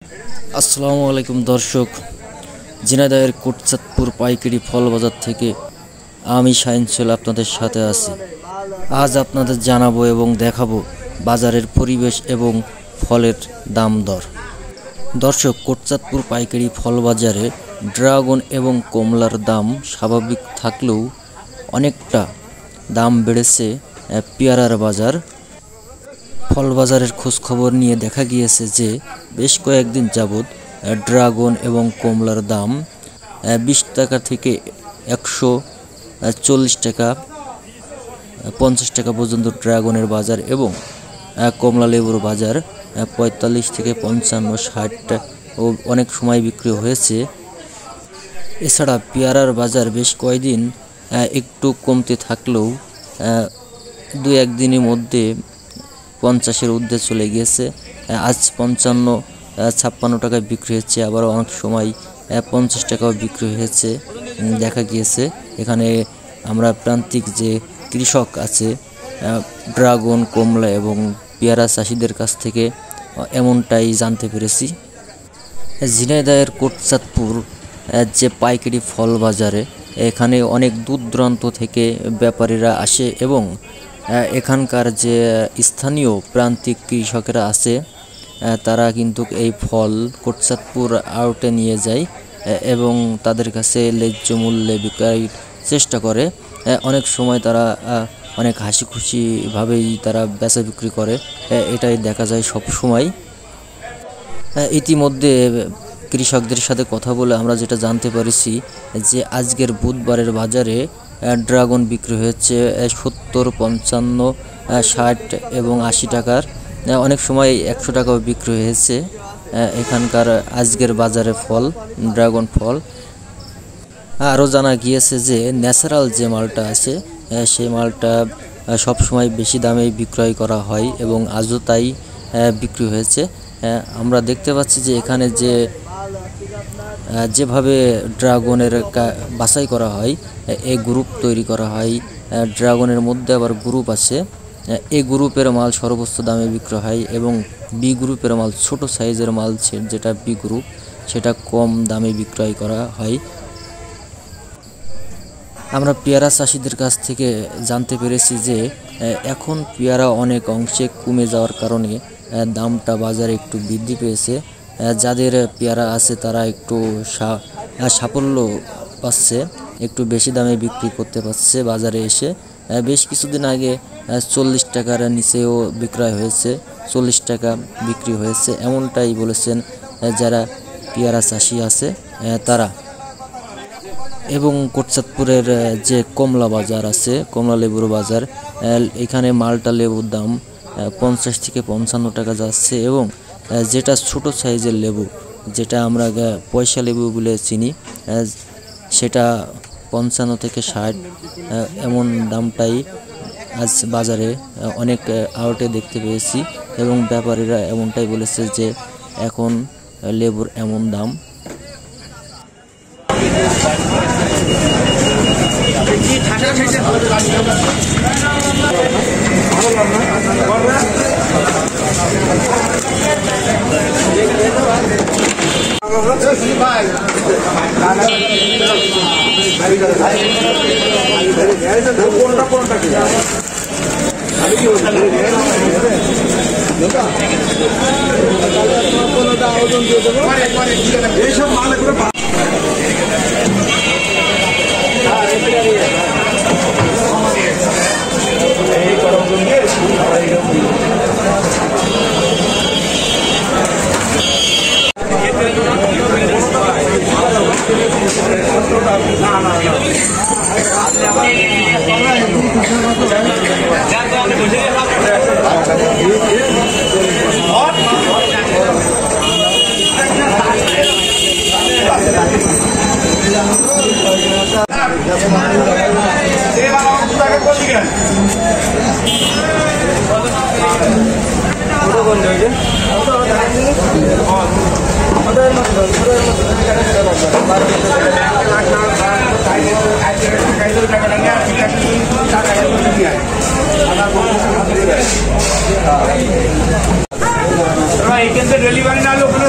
আসসালামু আলাইকুম দর্শক, ঝিনাইদহের কোটচাঁদপুর পাইকারি ফল বাজার থেকে আমি শাহিন আপনাদের সাথে আছি। আজ আপনাদের জানাবো এবং দেখাবো বাজারের পরিবেশ এবং ফলের দাম দর। দর্শক, কোটচাঁদপুর পাইকারি ফল বাজারে ড্রাগন এবং কমলার দাম স্বাভাবিক থাকলেও অনেকটা দাম বেড়েছে পেয়ারার বাজার। ফল বাজারের খোঁজখবর নিয়ে দেখা গিয়েছে যে বেশ কয়েকদিন যাবৎ ড্রাগন এবং কমলার দাম 20 টাকা থেকে 140 টাকা 50 টাকা পর্যন্ত ড্রাগনের বাজার এবং কমলা লেবুর বাজার 45 থেকে 55, 60 ও অনেক সময় বিক্রি হয়েছে। এছাড়া পেয়ারার বাজার বেশ কয়েকদিন একটু কমতে থাকলেও 2-1 দিনের মধ্যে 50-এর ঊর্ধ্বে চলে গিয়েছে। আজ 55-56 টাকায় বিক্রি হচ্ছে, আবার অনেক সময় 50 টাকাও বিক্রি হয়েছে দেখা গিয়েছে। এখানে আমরা প্রান্তিক যে কৃষক আছে ড্রাগন, কমলা এবং পেয়ারা চাষিদের কাছ থেকে এমনটাই জানতে পেরেছি। ঝিনাইদহের কোটচাঁদপুর যে পাইকারি ফল বাজারে এখানে অনেক দূর দূরান্ত থেকে ব্যাপারীরা আসে এবং এখানকার যে স্থানীয় প্রান্তিক কৃষকেরা আছে তারা কিন্তু এই ফল কোটচাঁদপুর আড়তে নিয়ে যায় এবং তাদের কাছে ন্যায্য মূল্যে বিক্রয়ের চেষ্টা করে। অনেক সময় তারা অনেক হাসি খুশিভাবেই তারা বেচা বিক্রি করে, এটাই দেখা যায় সব সময়। ইতিমধ্যে কৃষকদের সাথে কথা বলে আমরা যেটা জানতে পেরেছি যে আজকের বুধবারের বাজারে ড্রাগন বিক্রি হয়েছে 70, 55, 60 এবং 80 টাকার, অনেক সময় 100 টাকাও বিক্রি হয়েছে এখানকার আজকের বাজারে ফল ড্রাগন ফল। আরও জানা গিয়েছে যে ন্যাচারাল যে মালটা আছে সেই মালটা সব সময় বেশি দামে বিক্রয় করা হয় এবং আজও তাই বিক্রি হয়েছে। আমরা দেখতে পাচ্ছি যে এখানে যেভাবে ড্রাগনের বাছাই করা হয়, এই গ্রুপ তৈরি করা হয়, ড্রাগনের মধ্যে আবার গ্রুপ আছে। এ গ্রুপের মাল সর্বোচ্চ দামে বিক্রি হয় এবং বি গ্রুপের মাল, ছোট সাইজের মাল যেটা বি গ্রুপ, সেটা কম দামে বিক্রয় করা হয়। আমরা পেয়ারা চাষিদের কাছ থেকে জানতে পেরেছি যে এখন পেয়ারা অনেক অংশে কমে যাওয়ার কারণে দামটা বাজারে একটু বৃদ্ধি পেয়েছে। যাদের পেয়ারা আছে তারা একটু সাফল্য পাচ্ছে, একটু বেশি দামে বিক্রি করতে পারছে বাজারে এসে। বেশ কিছুদিন আগে 40 টাকার নিচেও বিক্রয় হয়েছে, 40 টাকা বিক্রি হয়েছে, এমনটাই বলেছেন যারা পেয়ারা চাষি আছে তারা। এবং কোটচাঁদপুরের যে কমলা বাজার আছে, কমলা লেবুর বাজার, এখানে মালটা লেবুর দাম 50 থেকে 55 টাকা যাচ্ছে এবং যেটা ছোট সাইজের লেবু, যেটা আমরা পয়সা লেবু বলে চিনি, সেটা 55 থেকে 60 এমন দামটাই আজ বাজারে অনেক আড়তে দেখতে পেয়েছি এবং ব্যাপারীরা এমনটাই বলেছে যে এখন লেবুর এমন দাম। ডেলিভারি না হলে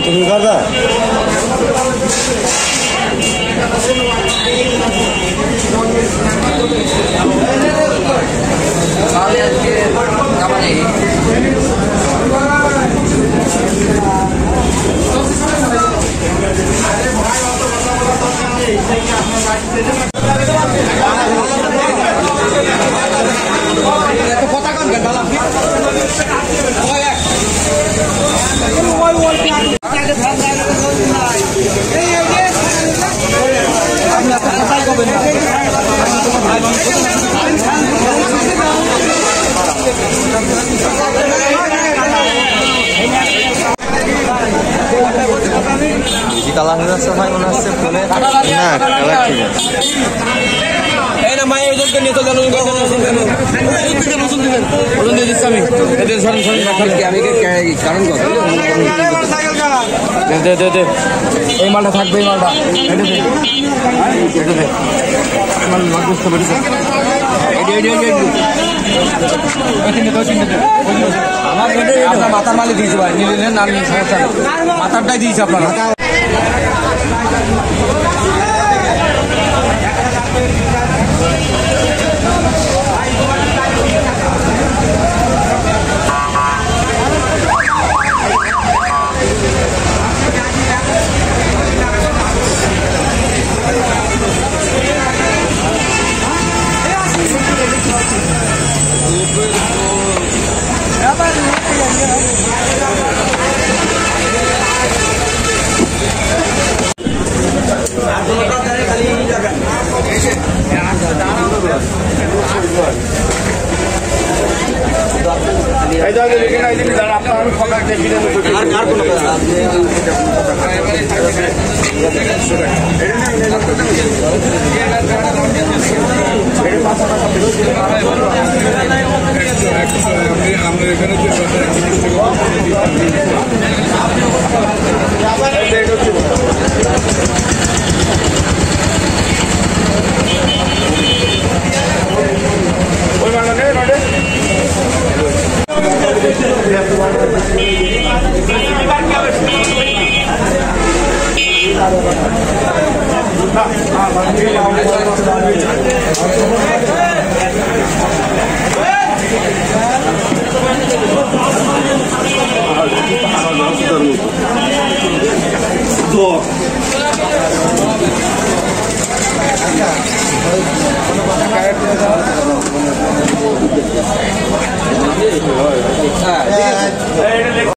তুমি করবা বেশি কালার হয়ে যাচ্ছে ভাই মনে হচ্ছে ফোনে না কালার ঠিক আছে এই না মায়ের ওজনকে নিয়ে তো জানো ওজন দিয়ে দিচ্ছি আমি এদের সরেন আমি কারণ দে এই মালটা থাকবে এই মালটা বুঝতে পারছি আমার মাথার মালিক দিয়েছে ভাই নিলেন না সমস্যা নেই মাথারটাই দিয়েছে আপনারা আর কোনো আমরা এখানে